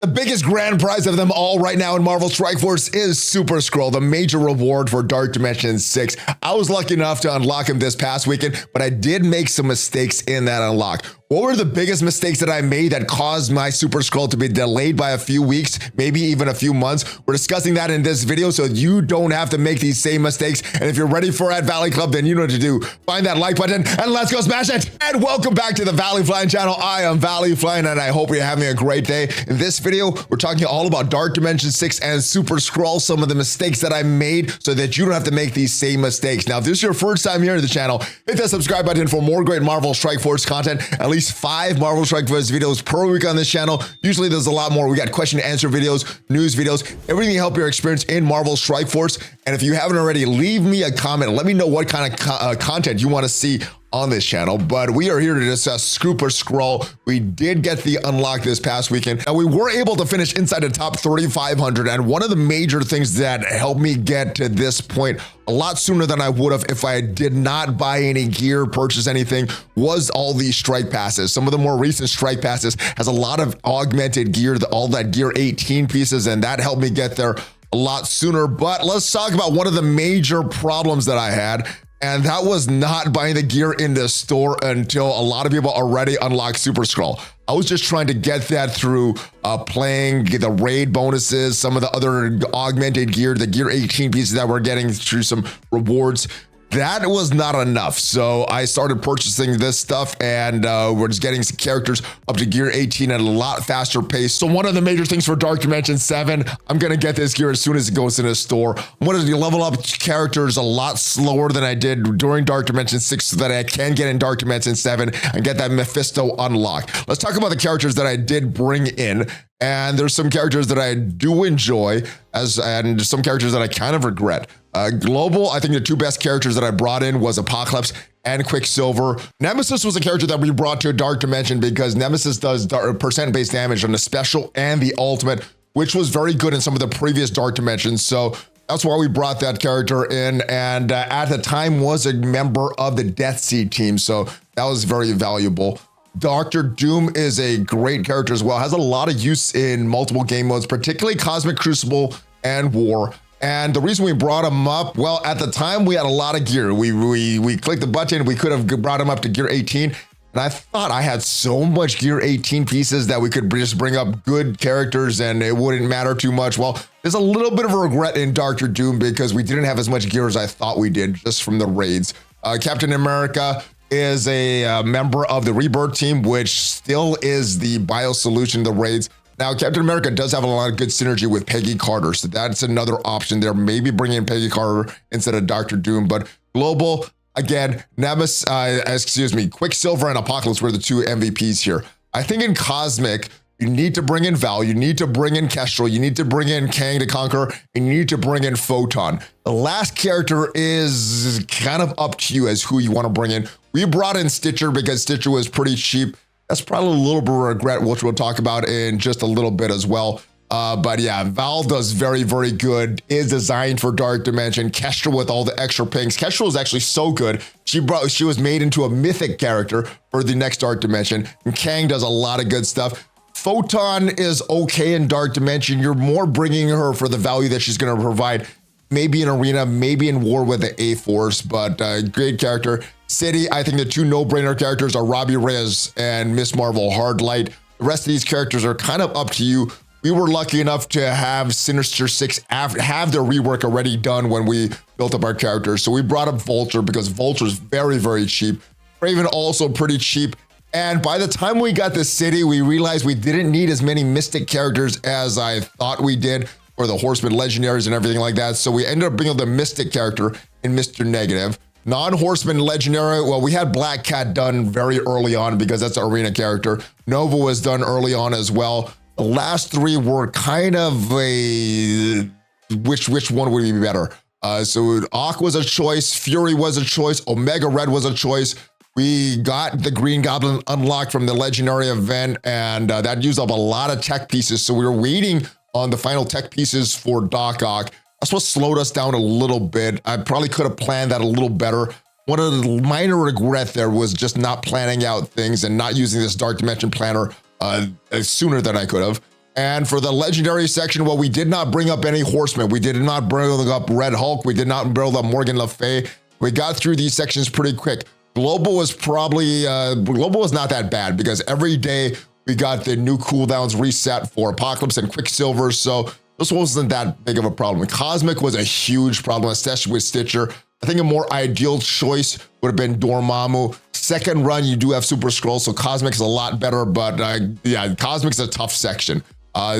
The biggest grand prize of them all right now in Marvel Strike Force is Super-Skrull, the major reward for Dark Dimension 6. I was lucky enough to unlock him this past weekend, but I did make some mistakes in that unlock. What were the biggest mistakes that I made that caused my Super-Skrull to be delayed by a few weeks, maybe even a few months? We're discussing that in this video so you don't have to make these same mistakes. And if you're ready for at Valley Club, then you know what to do. Find that like button and let's go smash it. And welcome back to the ValleyFlyin channel. I am ValleyFlyin and I hope you're having a great day. In this video, we're talking all about Dark Dimension 6 and Super-Skrull, some of the mistakes that I made so that you don't have to make these same mistakes. Now, if this is your first time here in the channel, hit that subscribe button for more great Marvel Strike Force content. At least 5 Marvel Strike Force videos per week on this channel. Usually there's a lot more. We got question and answer videos, news videos, everything to help your experience in Marvel Strike Force. And if you haven't already, leave me a comment. Let me know what kind of content you want to see on this channel. But we are here to discuss Super-Skrull. We did get the unlock this past weekend, and we were able to finish inside the top 3,500. And one of the major things that helped me get to this point a lot sooner than I would have if I did not buy any gear, purchase anything, was all these strike passes. Some of the more recent strike passes has a lot of augmented gear, all that gear 18 pieces, and that helped me get there a lot sooner. But let's talk about one of the major problems that I had. And that was not buying the gear in the store until a lot of people already unlocked Super-Skrull. I was just trying to get that through playing the raid bonuses, some of the other augmented gear, the gear 18 pieces that we're getting through some rewards. That was not enough. So I started purchasing this stuff and we're just getting some characters up to gear 18 at a lot faster pace. So one of the major things for Dark Dimension 7, I'm going to get this gear as soon as it goes in the store. I'm going to level up characters a lot slower than I did during Dark Dimension 6 so that I can get in Dark Dimension 7 and get that Mephisto unlocked. Let's talk about the characters that I did bring in. And there's some characters that I do enjoy and some characters that I kind of regret. Global, I think the 2 best characters that I brought in was Apocalypse and Quicksilver. Nemesis was a character that we brought to a Dark Dimension because Nemesis does percent-based damage on the special and the ultimate, which was very good in some of the previous Dark Dimensions. So that's why we brought that character in, and at the time was a member of the Death Seed team. So that was very valuable. Dr. Doom is a great character as well. Has a lot of use in multiple game modes, particularly Cosmic Crucible and War. And the reason we brought him up, well, at the time we had a lot of gear. We clicked the button, we could have brought him up to gear 18. And I thought I had so much gear 18 pieces that we could just bring up good characters and it wouldn't matter too much. Well, there's a little bit of a regret in Dr. Doom because we didn't have as much gear as I thought we did just from the raids. Captain America is a member of the Rebirth team, which still is the biosolution, the raids. Now, Captain America does have a lot of good synergy with Peggy Carter, so that's another option there. Maybe bring in Peggy Carter instead of Dr. Doom, but Global, again, Quicksilver and Apocalypse were the 2 MVPs here. I think in Cosmic, you need to bring in Val, you need to bring in Kestrel, you need to bring in Kang the Conqueror, and you need to bring in Photon. The last character is kind of up to you as who you want to bring in. We brought in Stitcher because Stitcher was pretty cheap. That's probably a little bit of regret, which we'll talk about in just a little bit as well. But yeah, Val does very, very good, is designed for Dark Dimension. Kestrel with all the extra pinks. Kestrel is actually so good. She was made into a mythic character for the next Dark Dimension. And Kang does a lot of good stuff. Photon is okay in Dark Dimension. You're more bringing her for the value that she's going to provide. Maybe in Arena, maybe in War with the A-Force, but great character. City, I think the 2 no-brainer characters are Robbie Reyes and Miss Marvel Hard Light. The rest of these characters are kind of up to you. We were lucky enough to have Sinister Six have their rework already done when we built up our characters. So we brought up Vulture because Vulture's very, very cheap. Raven also pretty cheap. And by the time we got the City, we realized we didn't need as many Mystic characters as I thought we did, or the Horseman Legendaries and everything like that. So we ended up bringing the Mystic character in Mr. Negative. Non-Horseman Legendary, well, we had Black Cat done very early on because that's an Arena character. Nova was done early on as well. The last 3 were kind of a, which one would be better? So Aqu was a choice, Fury was a choice, Omega Red was a choice. We got the Green Goblin unlocked from the Legendary event, and that used up a lot of tech pieces. So we were waiting on the final tech pieces for Doc Ock. That's what slowed us down a little bit. I probably could have planned that a little better. One of the minor regret there was just not planning out things and not using this Dark Dimension planner sooner than I could have. And for the legendary section, well, we did not bring up any horsemen. We did not bring up Red Hulk. We did not build up Morgan Le Fay. We got through these sections pretty quick. Global was probably, Global was not that bad because every day we got the new cooldowns reset for Apocalypse and Quicksilver. So this wasn't that big of a problem. Cosmic was a huge problem, especially with Stitcher. I think a more ideal choice would have been Dormammu. Second run, you do have super-skrull, so Cosmic's a lot better, but yeah, Cosmic's a tough section.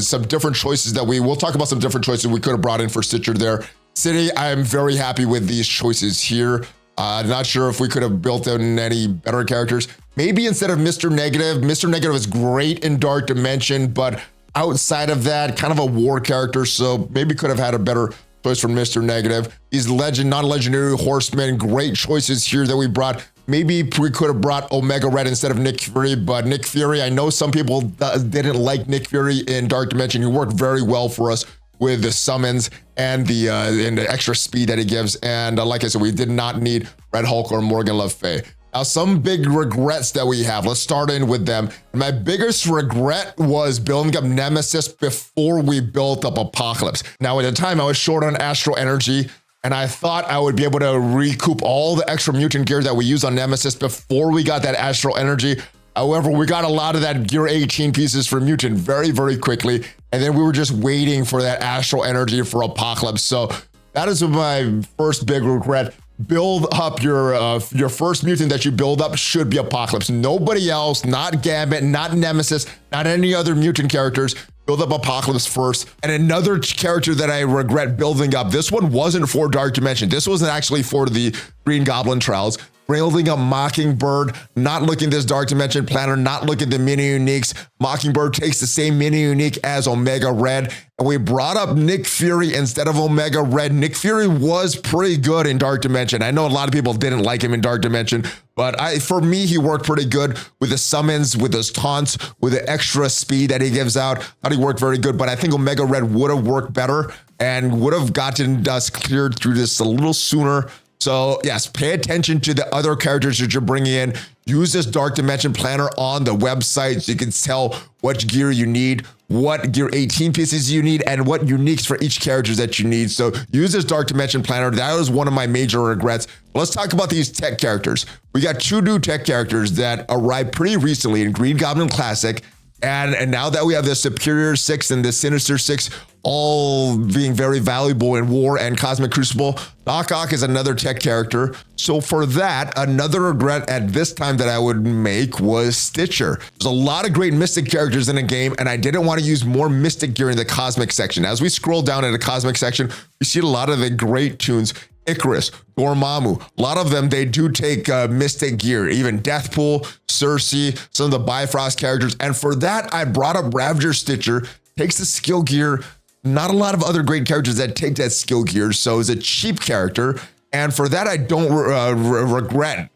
Some different choices that we'll talk about some different choices we could have brought in for Stitcher there. City, I am very happy with these choices here. Not sure if we could have built in any better characters. Maybe instead of Mr. Negative is great in Dark Dimension, but outside of that, kind of a war character, so maybe could have had a better choice from Mr. Negative. These non-legendary horsemen, great choices here that we brought. Maybe we could have brought Omega Red instead of Nick Fury, but Nick Fury, I know some people didn't like Nick Fury in Dark Dimension. He worked very well for us with the summons and the extra speed that he gives. And like I said, we did not need Red Hulk or Morgan Le Fay. Now, some big regrets that we have. Let's start in with them. My biggest regret was building up Nemesis before we built up Apocalypse. Now, at the time, I was short on Astral Energy, and I thought I would be able to recoup all the extra mutant gear that we use on Nemesis before we got that Astral Energy. However, we got a lot of that Gear 18 pieces for Mutant very, very quickly, and then we were just waiting for that Astral Energy for Apocalypse. So that is my first big regret. Build up your first mutant that you build up should be Apocalypse. Nobody else, not Gambit, not Nemesis, not any other mutant characters. Build up Apocalypse first. And another character that I regret building up, this one wasn't for Dark Dimension. This wasn't actually for the Green Goblin trials. Building up Mockingbird, not looking at this Dark Dimension planner, not looking at the mini uniques. Mockingbird takes the same mini unique as Omega Red, and we brought up Nick Fury instead of Omega Red. Nick Fury was pretty good in Dark Dimension. I know a lot of people didn't like him in Dark Dimension, but for me, he worked pretty good with the summons, with his taunts, with the extra speed that he gives out. I thought he worked very good, but I think Omega Red would have worked better and would have gotten us cleared through this a little sooner. So yes, pay attention to the other characters that you're bringing in. Use this Dark Dimension planner on the website so you can tell what gear you need, what Gear 18 pieces you need, and what uniques for each character that you need. So use this Dark Dimension planner. That was one of my major regrets. Let's talk about these tech characters. We got 2 new tech characters that arrived pretty recently in Green Goblin Classic. And now that we have the Superior 6 and the Sinister 6 all being very valuable in War and Cosmic Crucible, Doc Ock is another tech character. So for that, another regret at this time that I would make was Stitcher. There's a lot of great Mystic characters in the game, and I didn't want to use more Mystic gear in the Cosmic section. As we scroll down in the Cosmic section, we see a lot of the great tunes. Icarus, Dormammu, a lot of them, they do take Mystic gear, even Deathpool, Cersei, some of the Bifrost characters. And for that, I brought up Ravager Stitcher, takes the skill gear. Not a lot of other great characters that take that skill gear, so it's a cheap character. And for that, I don't regret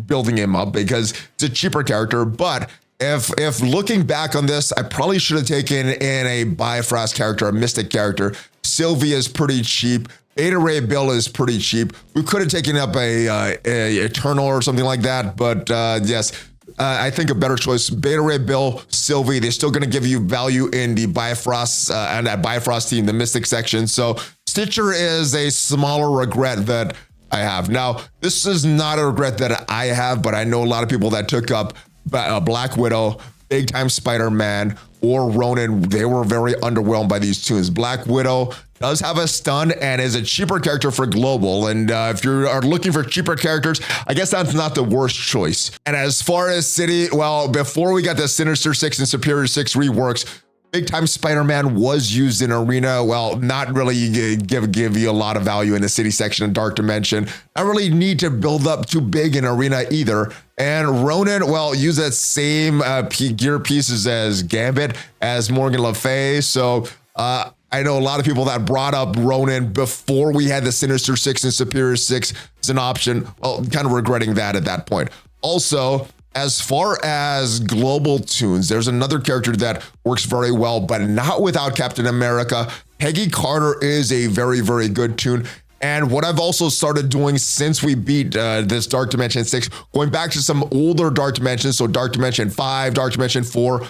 building him up because it's a cheaper character. But if looking back on this, I probably should have taken in a Bifrost character, a Mystic character. Sylvia is pretty cheap. Beta Ray Bill is pretty cheap. We could have taken up a Eternal or something like that, but yes, I think a better choice. Beta Ray Bill, Sylvie, they're still going to give you value in the Bifrost and that Bifrost team, the Mystic section. So Stitcher is a smaller regret that I have. Now, this is not a regret that I have, but I know a lot of people that took up Black Widow, Big Time Spider-Man, or Ronin. They were very underwhelmed by these tunes. Black Widow does have a stun and is a cheaper character for global. And if you are looking for cheaper characters, I guess that's not the worst choice. And as far as City, well, before we got the Sinister 6 and Superior 6 reworks, Big Time Spider-Man was used in Arena. Well, not really give you a lot of value in the City section of Dark Dimension. Not really need to build up too big in Arena either. And Ronin, well, use that same gear pieces as Gambit, as Morgan Le Fay. So I know a lot of people that brought up Ronin before we had the Sinister 6 and Superior 6 as an option. Well, kind of regretting that at that point. Also, as far as global tunes, there's another character that works very well, but not without Captain America. Peggy Carter is a very, very good tune. And what I've also started doing since we beat this Dark Dimension 6, going back to some older Dark Dimensions, so Dark Dimension 5, Dark Dimension 4,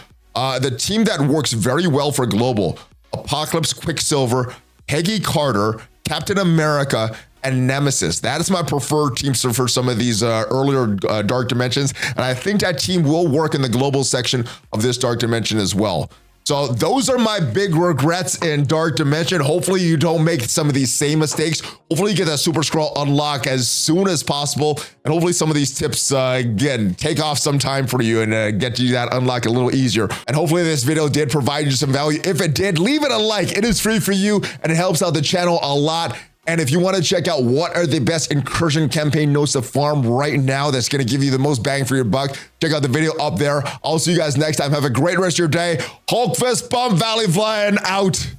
The team that works very well for global: Apocalypse, Quicksilver, Peggy Carter, Captain America, and Nemesis. That is my preferred team for some of these earlier Dark Dimensions, and I think that team will work in the global section of this Dark Dimension as well. So those are my big regrets in Dark Dimension. Hopefully you don't make some of these same mistakes. Hopefully you get that super-skrull unlock as soon as possible. And hopefully some of these tips, again, take off some time for you and get you that unlock a little easier. And hopefully this video did provide you some value. If it did, leave it a like. It is free for you and it helps out the channel a lot. And if you want to check out what are the best incursion campaign notes to farm right now that's going to give you the most bang for your buck, check out the video up there. I'll see you guys next time. Have a great rest of your day. Hulk fist bump, ValleyFlyin out.